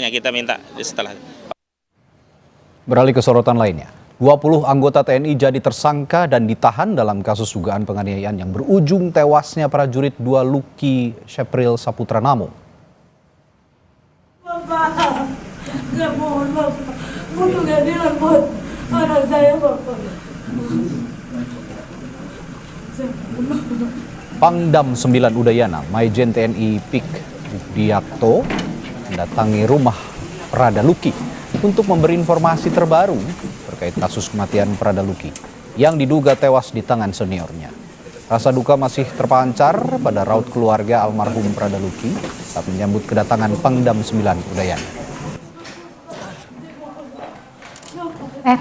Makanya kita minta setelah. Beralih ke sorotan lainnya, 20 anggota TNI jadi tersangka dan ditahan dalam kasus dugaan penganiayaan yang berujung tewasnya prajurit 2 Luki Syapril Saputra Namo. Bapak, nggak mohon Bapak, bunuh keadilan buat anak saya Bapak. Pangdam 9 Udayana, Maijen TNI Pik Bugdiakto mendatangi rumah Prada Luki untuk memberi informasi terbaru terkait kasus kematian Prada Luki yang diduga tewas di tangan seniornya. Rasa duka masih terpancar pada raut keluarga almarhum Prada Luki saat menyambut kedatangan Pangdam 9 Udayana.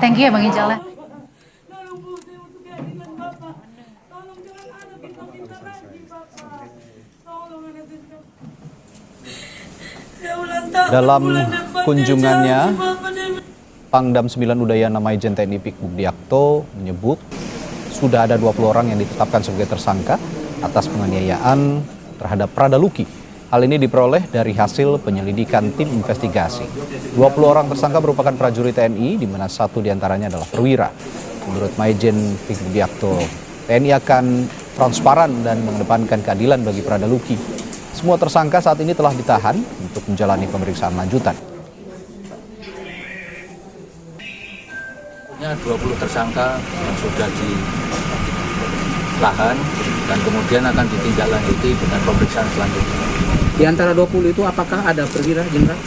Thank you ya Bang Ijal. Dalam kunjungannya, Pangdam 9 Udayana Maijen TNI Pik Bugdiakto menyebut sudah ada 20 orang yang ditetapkan sebagai tersangka atas penganiayaan terhadap Prada Luki. Hal ini diperoleh dari hasil penyelidikan tim investigasi. 20 orang tersangka merupakan prajurit TNI, di mana satu diantaranya adalah perwira. Menurut Maijen Pik Bugdiakto, TNI akan transparan dan mengedepankan keadilan bagi Prada Luki. Semua tersangka saat ini telah ditahan untuk menjalani pemeriksaan lanjutan. Punya 20 tersangka yang sudah ditahan dan kemudian akan ditindaklanjuti dengan pemeriksaan selanjutnya. Di antara 20 itu apakah ada perwira, Jenderal?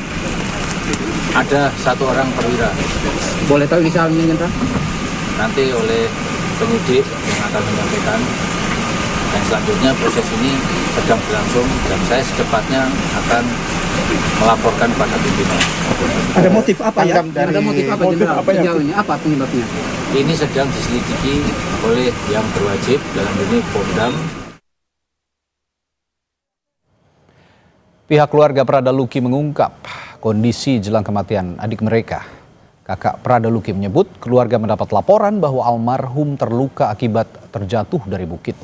Ada 1 orang perwira. Boleh tahu misalnya, Jenderal? Nanti oleh penyidik yang akan menyampaikan. Dan selanjutnya proses ini sedang berlangsung dan saya secepatnya akan melaporkan pada pimpinan. Ada motif apa ya? Ada motif apa, Jenderal? Apa penyebabnya? Ini sedang diselidiki oleh yang berwajib dalam ini Pangdam. Pihak keluarga Prada Luki mengungkap kondisi jelang kematian adik mereka. Kakak Prada Luki menyebut keluarga mendapat laporan bahwa almarhum terluka akibat terjatuh dari bukit.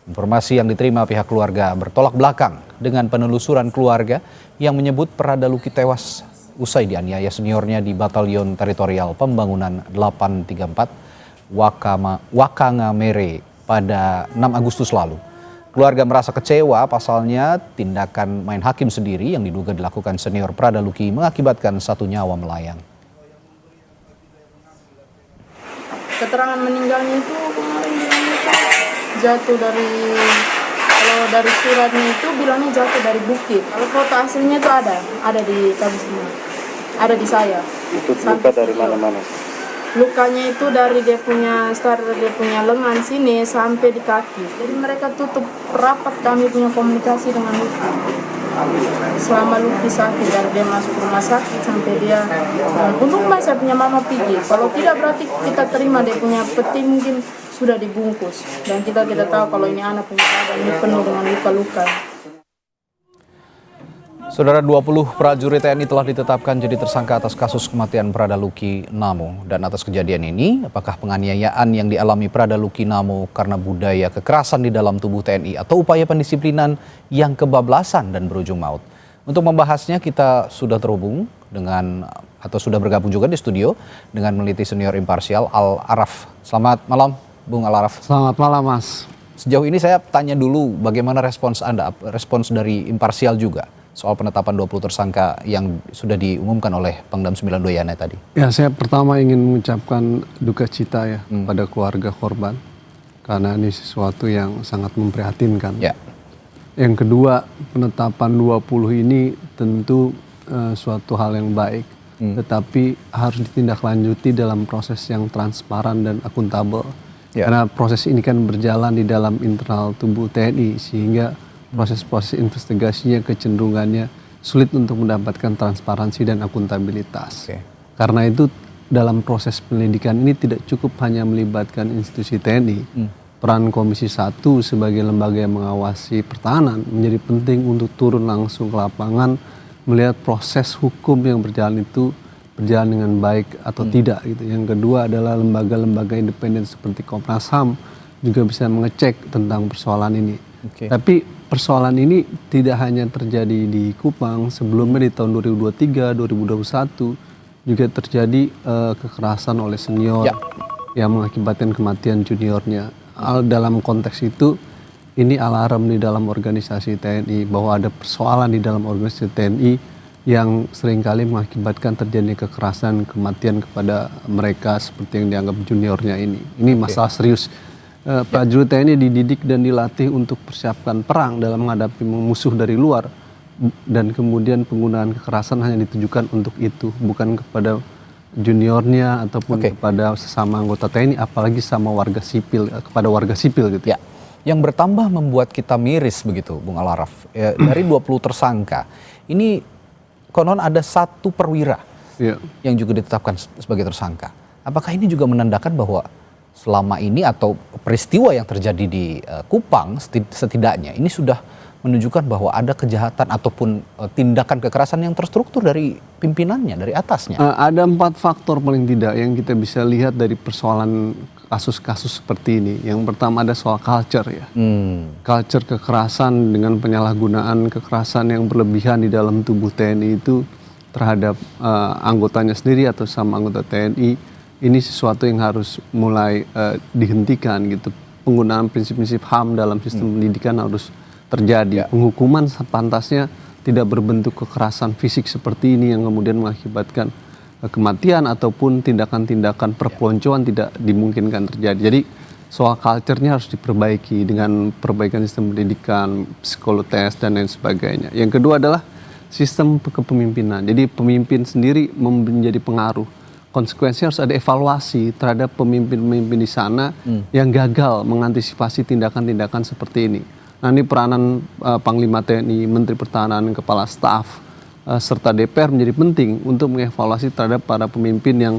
Informasi yang diterima pihak keluarga bertolak belakang dengan penelusuran keluarga yang menyebut Prada Luki tewas usai dianiaya seniornya di Batalion Teritorial Pembangunan 834 Wakangamere pada 6 Agustus lalu. Keluarga merasa kecewa pasalnya tindakan main hakim sendiri yang diduga dilakukan senior Prada Luki mengakibatkan 1 nyawa melayang. Keterangan meninggalnya itu kemarin bilangnya jatuh dari, kalau dari suratnya itu bilangnya jatuh dari bukit. Kalau foto aslinya itu ada di kami semua, ada di saya. Itu luka dari mana-mana? Lukanya itu dari dia punya lengan sini sampai di kaki. Jadi mereka tutup rapat kami punya komunikasi dengan Luki. Selama Luki sakit, dari dia masuk rumah sakit sampai dia, untuk saya punya mama pergi. Kalau tidak berarti kita terima dia punya peti mungkin sudah dibungkus. Dan kita tidak tahu kalau ini anak punya badan ini penuh dengan luka-luka. Saudara, 20 prajurit TNI telah ditetapkan jadi tersangka atas kasus kematian Prada Luki Namo. Dan atas kejadian ini, apakah penganiayaan yang dialami Prada Luki Namo karena budaya kekerasan di dalam tubuh TNI atau upaya pendisiplinan yang kebablasan dan berujung maut? Untuk membahasnya kita sudah terhubung dengan, atau sudah bergabung juga di studio dengan peneliti senior imparsial Al Araf. Selamat malam Bung Al Araf. Selamat malam Mas. Sejauh ini saya tanya dulu bagaimana respons Anda, respons dari imparsial juga soal penetapan 20 tersangka yang sudah diumumkan oleh Pangdam 9 Udayana tadi. Ya, saya pertama ingin mengucapkan duka cita ya pada keluarga korban, karena ini sesuatu yang sangat memprihatinkan. Ya. Yang kedua, penetapan 20 ini tentu suatu hal yang baik, tetapi harus ditindaklanjuti dalam proses yang transparan dan akuntabel. Ya. Karena proses ini kan berjalan di dalam internal tubuh TNI, sehingga proses-proses investigasinya kecenderungannya sulit untuk mendapatkan transparansi dan akuntabilitas. Karena itu dalam proses penyelidikan ini tidak cukup hanya melibatkan institusi TNI. Peran Komisi 1 sebagai lembaga yang mengawasi pertahanan menjadi penting untuk turun langsung ke lapangan, melihat proses hukum yang berjalan itu berjalan dengan baik atau tidak gitu. Yang kedua adalah lembaga-lembaga independen seperti Komnas HAM juga bisa mengecek tentang persoalan ini. Oke. Tapi persoalan ini tidak hanya terjadi di Kupang, sebelumnya di tahun 2023, 2021 juga terjadi kekerasan oleh senior yang mengakibatkan kematian juniornya. Dalam konteks itu, ini alarm di dalam organisasi TNI bahwa ada persoalan di dalam organisasi TNI yang seringkali mengakibatkan terjadinya kekerasan, kematian kepada mereka seperti yang dianggap juniornya ini. Ini masalah serius. Prajurit TNI dididik dan dilatih untuk persiapkan perang dalam menghadapi musuh dari luar, dan kemudian penggunaan kekerasan hanya ditujukan untuk itu, bukan kepada juniornya ataupun kepada sesama anggota TNI, apalagi sama warga sipil, kepada warga sipil gitu. Ya, yang bertambah membuat kita miris begitu, Bung Al-Araf. Dari 20 tersangka, ini konon ada 1 perwira yang juga ditetapkan sebagai tersangka. Apakah ini juga menandakan bahwa selama ini atau peristiwa yang terjadi di Kupang setidaknya ini sudah menunjukkan bahwa ada kejahatan ataupun tindakan kekerasan yang terstruktur dari pimpinannya, dari atasnya? Ada 4 faktor paling tidak yang kita bisa lihat dari persoalan kasus-kasus seperti ini. Yang pertama ada soal culture ya. Culture kekerasan dengan penyalahgunaan kekerasan yang berlebihan di dalam tubuh TNI itu terhadap anggotanya sendiri atau sama anggota TNI. Ini sesuatu yang harus mulai dihentikan gitu. Penggunaan prinsip-prinsip HAM dalam sistem pendidikan harus terjadi. Penghukuman sepantasnya tidak berbentuk kekerasan fisik seperti ini yang kemudian mengakibatkan kematian ataupun tindakan-tindakan perpeloncoan tidak dimungkinkan terjadi. Jadi soal culture-nya harus diperbaiki dengan perbaikan sistem pendidikan, psikotest dan lain sebagainya. Yang kedua adalah sistem kepemimpinan. Jadi pemimpin sendiri menjadi pengaruh. Konsekuensinya harus ada evaluasi terhadap pemimpin-pemimpin di sana yang gagal mengantisipasi tindakan-tindakan seperti ini. Nah, ini peranan Panglima TNI, Menteri Pertahanan, Kepala Staf, serta DPR menjadi penting untuk mengevaluasi terhadap para pemimpin yang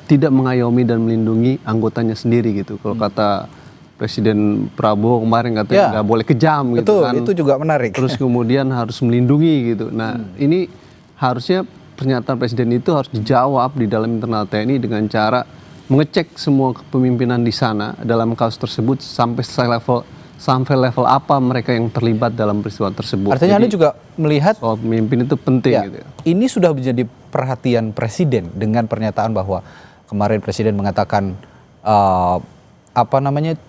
tidak mengayomi dan melindungi anggotanya sendiri gitu. Kalau kata Presiden Prabowo kemarin katanya nggak boleh kejam gitu kan. Itu juga menarik. Terus kemudian harus melindungi gitu. Nah, ini harusnya pernyataan Presiden itu harus dijawab di dalam internal TNI dengan cara mengecek semua kepemimpinan di sana dalam kasus tersebut sampai level apa mereka yang terlibat dalam peristiwa tersebut. Artinya Anda juga melihat soal pemimpin itu penting gitu ya. Ini sudah menjadi perhatian Presiden dengan pernyataan bahwa kemarin Presiden mengatakan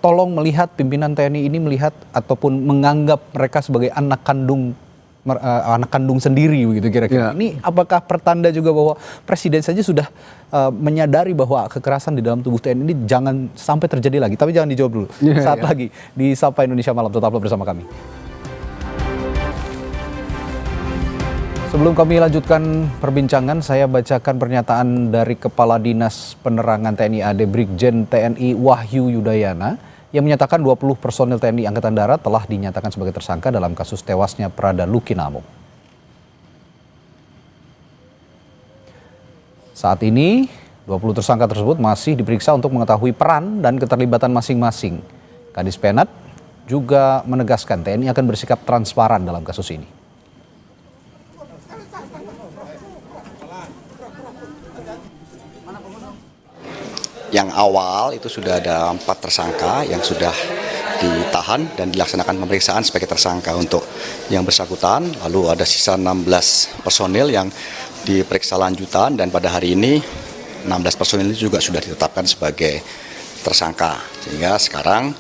tolong melihat pimpinan TNI ini melihat ataupun menganggap mereka sebagai anak kandung sendiri begitu kira-kira. Ini apakah pertanda juga bahwa Presiden saja sudah menyadari bahwa kekerasan di dalam tubuh TNI ini jangan sampai terjadi lagi. Tapi jangan dijawab dulu. Saat lagi di Sapa Indonesia Malam, tetaplah bersama kami. Sebelum kami lanjutkan perbincangan, saya bacakan pernyataan dari Kepala Dinas Penerangan TNI AD Brigjen TNI Wahyu Yudayana yang menyatakan 20 personil TNI Angkatan Darat telah dinyatakan sebagai tersangka dalam kasus tewasnya Prada Lukinamung. Saat ini, 20 tersangka tersebut masih diperiksa untuk mengetahui peran dan keterlibatan masing-masing. Kadis Penat juga menegaskan TNI akan bersikap transparan dalam kasus ini. Yang awal itu sudah ada 4 tersangka yang sudah ditahan dan dilaksanakan pemeriksaan sebagai tersangka untuk yang bersangkutan. Lalu ada sisa 16 personil yang diperiksa lanjutan dan pada hari ini 16 personil itu juga sudah ditetapkan sebagai tersangka. Sehingga sekarang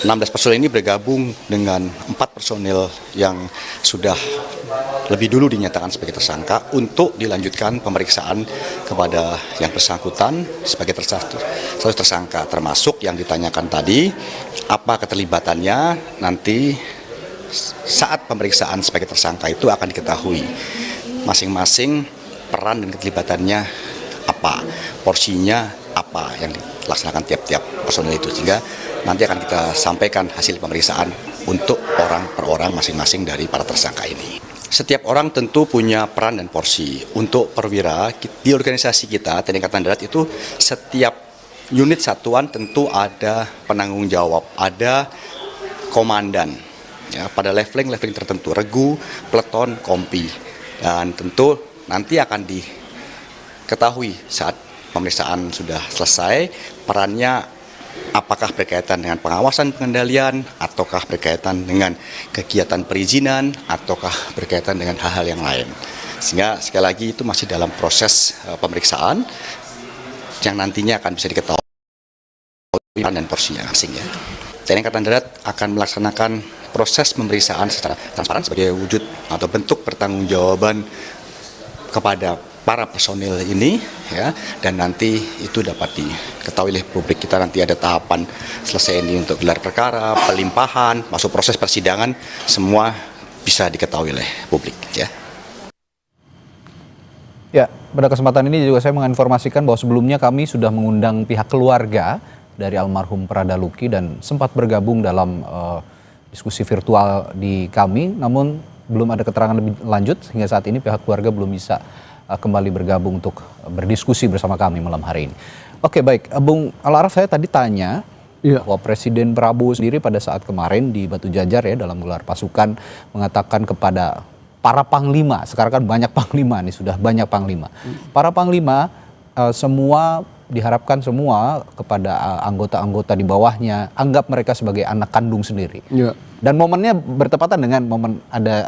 16 personil ini bergabung dengan 4 personil yang sudah lebih dulu dinyatakan sebagai tersangka untuk dilanjutkan pemeriksaan kepada yang bersangkutan sebagai tersangka, termasuk yang ditanyakan tadi apa keterlibatannya. Nanti saat pemeriksaan sebagai tersangka itu akan diketahui masing-masing peran dan keterlibatannya apa, porsinya apa yang dilaksanakan tiap-tiap personil itu, sehingga nanti akan kita sampaikan hasil pemeriksaan untuk orang per orang masing-masing dari para tersangka ini. Setiap orang tentu punya peran dan porsi. Untuk perwira di organisasi kita TNI Angkatan Darat itu setiap unit satuan tentu ada penanggung jawab, ada komandan ya, pada leveling tertentu, regu, peleton, kompi, dan tentu nanti akan diketahui saat pemeriksaan sudah selesai perannya apakah berkaitan dengan pengawasan pengendalian, ataukah berkaitan dengan kegiatan perizinan, ataukah berkaitan dengan hal-hal yang lain. Sehingga sekali lagi itu masih dalam proses pemeriksaan yang nantinya akan bisa diketahui dan porsinya asing ya. TNI Angkatan Darat akan melaksanakan proses pemeriksaan secara transparan sebagai wujud atau bentuk pertanggungjawaban kepada para personil ini ya, dan nanti itu dapat diketahui oleh publik. Kita nanti ada tahapan selesai ini untuk gelar perkara, pelimpahan, masuk proses persidangan, semua bisa diketahui oleh publik ya. Ya, pada kesempatan ini juga saya menginformasikan bahwa sebelumnya kami sudah mengundang pihak keluarga dari almarhum Pradaluki dan sempat bergabung dalam diskusi virtual di kami, namun belum ada keterangan lebih lanjut hingga saat ini pihak keluarga belum bisa kembali bergabung untuk berdiskusi bersama kami malam hari ini. Oke, baik, Bung Al-Araf, saya tadi tanya bahwa Presiden Prabowo sendiri pada saat kemarin di Batu Jajar ya dalam gelar pasukan mengatakan kepada para panglima, sekarang kan banyak panglima nih, sudah banyak panglima. Para panglima semua diharapkan semua kepada anggota-anggota di bawahnya anggap mereka sebagai anak kandung sendiri. Dan momennya bertepatan dengan momen ada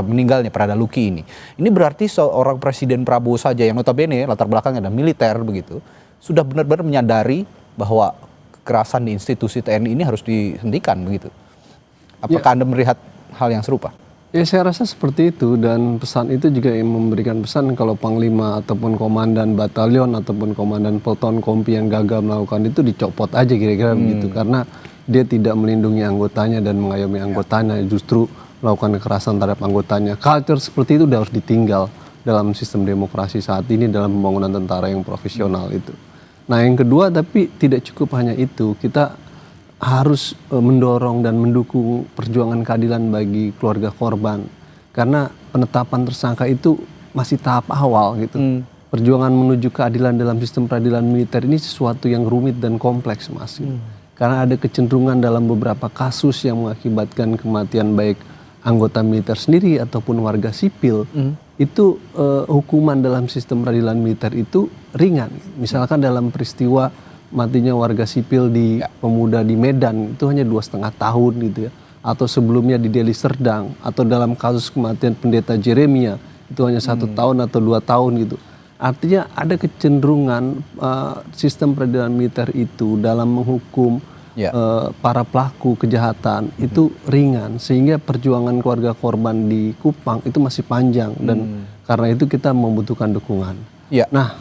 meninggalnya Pradaluki ini. Ini berarti seorang Presiden Prabowo saja yang notabene latar belakangnya ada militer begitu, sudah benar-benar menyadari bahwa kekerasan di institusi TNI ini harus dihentikan begitu. Apakah Anda melihat hal yang serupa? Ya, saya rasa seperti itu, dan pesan itu juga yang memberikan pesan kalau panglima ataupun komandan batalion ataupun komandan peloton kompi yang gagal melakukan itu dicopot aja kira-kira begitu, karena dia tidak melindungi anggotanya dan mengayomi anggotanya, justru melakukan kekerasan terhadap anggotanya. Culture seperti itu udah harus ditinggal dalam sistem demokrasi saat ini dalam pembangunan tentara yang profesional itu. Nah, yang kedua, tapi tidak cukup hanya itu, kita harus mendorong dan mendukung perjuangan keadilan bagi keluarga korban, karena penetapan tersangka itu masih tahap awal gitu. Perjuangan menuju keadilan dalam sistem peradilan militer ini sesuatu yang rumit dan kompleks, Mas. Karena ada kecenderungan dalam beberapa kasus yang mengakibatkan kematian baik anggota militer sendiri ataupun warga sipil, itu hukuman dalam sistem peradilan militer itu ringan. Misalkan dalam peristiwa matinya warga sipil di pemuda di Medan itu hanya 2,5 tahun gitu ya, atau sebelumnya di Deli Serdang, atau dalam kasus kematian pendeta Jeremia itu hanya 1 tahun atau 2 tahun gitu. Artinya ada kecenderungan sistem peradilan militer itu dalam menghukum para pelaku kejahatan itu ringan, sehingga perjuangan keluarga korban di Kupang itu masih panjang, dan karena itu kita membutuhkan dukungan. Nah,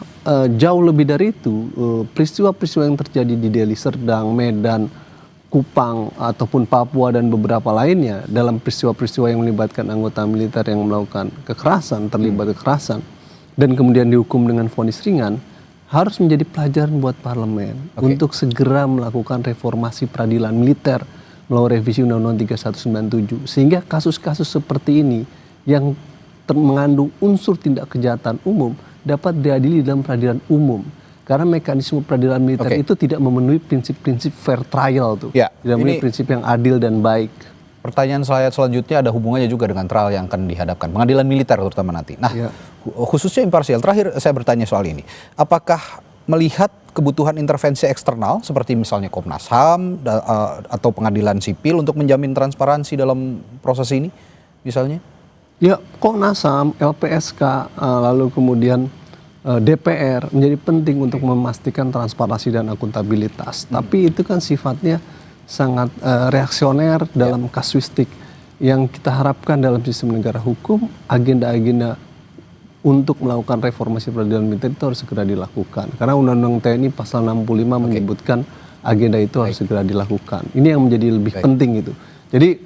jauh lebih dari itu, peristiwa-peristiwa yang terjadi di Deli Serdang, Medan, Kupang ataupun Papua dan beberapa lainnya dalam peristiwa-peristiwa yang melibatkan anggota militer yang melakukan kekerasan, terlibat kekerasan dan kemudian dihukum dengan vonis ringan, harus menjadi pelajaran buat parlemen untuk segera melakukan reformasi peradilan militer melalui revisi Undang-Undang 3197, sehingga kasus-kasus seperti ini yang mengandung unsur tindak kejahatan umum dapat diadili dalam peradilan umum, karena mekanisme peradilan militer itu tidak memenuhi prinsip-prinsip fair trial tuh, tidak memenuhi prinsip yang adil dan baik. Pertanyaan saya selanjutnya ada hubungannya juga dengan trial yang akan dihadapkan pengadilan militer terutama nanti. Nah, khususnya imparsial. Terakhir saya bertanya soal ini, apakah melihat kebutuhan intervensi eksternal seperti misalnya Komnas HAM atau pengadilan sipil untuk menjamin transparansi dalam proses ini misalnya? Ya, Komnas HAM, LPSK, lalu kemudian DPR menjadi penting untuk memastikan transparansi dan akuntabilitas. Tapi itu kan sifatnya sangat reaksioner dalam kasuistik. Yang kita harapkan dalam sistem negara hukum, agenda-agenda untuk melakukan reformasi peradilan militer itu harus segera dilakukan. Karena Undang-Undang TNI pasal 65 menyebutkan agenda itu harus segera dilakukan. Ini yang menjadi lebih penting itu. Jadi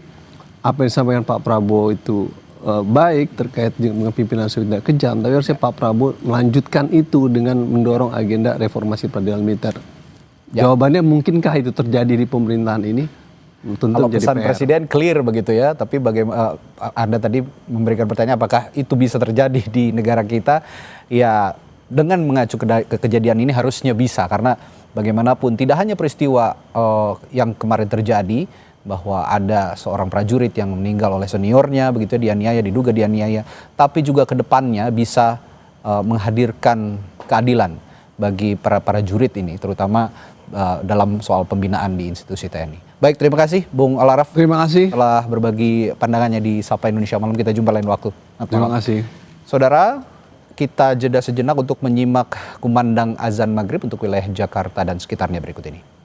apa yang disampaikan Pak Prabowo itu baik terkait dengan pimpinan tidak kejam, tapi harusnya Pak Prabowo melanjutkan itu dengan mendorong agenda reformasi peradilan militer. Jawabannya mungkinkah itu terjadi di pemerintahan ini? Tentu kalau jadi pesan PR. Presiden clear begitu ya, tapi bagaimana Anda tadi memberikan pertanyaan apakah itu bisa terjadi di negara kita? Ya, dengan mengacu ke kejadian ini harusnya bisa, karena bagaimanapun tidak hanya peristiwa yang kemarin terjadi bahwa ada seorang prajurit yang meninggal oleh seniornya begitu ya, diduga dianiaya, tapi juga ke depannya bisa menghadirkan keadilan bagi para jurid ini, terutama dalam soal pembinaan di institusi TNI. Baik, terima kasih Bung Al-Araf. Terima kasih. Telah berbagi pandangannya di Sapa Indonesia Malam. Kita jumpa lain waktu. Terima kasih. Saudara, kita jeda sejenak untuk menyimak kumandang azan maghrib untuk wilayah Jakarta dan sekitarnya berikut ini.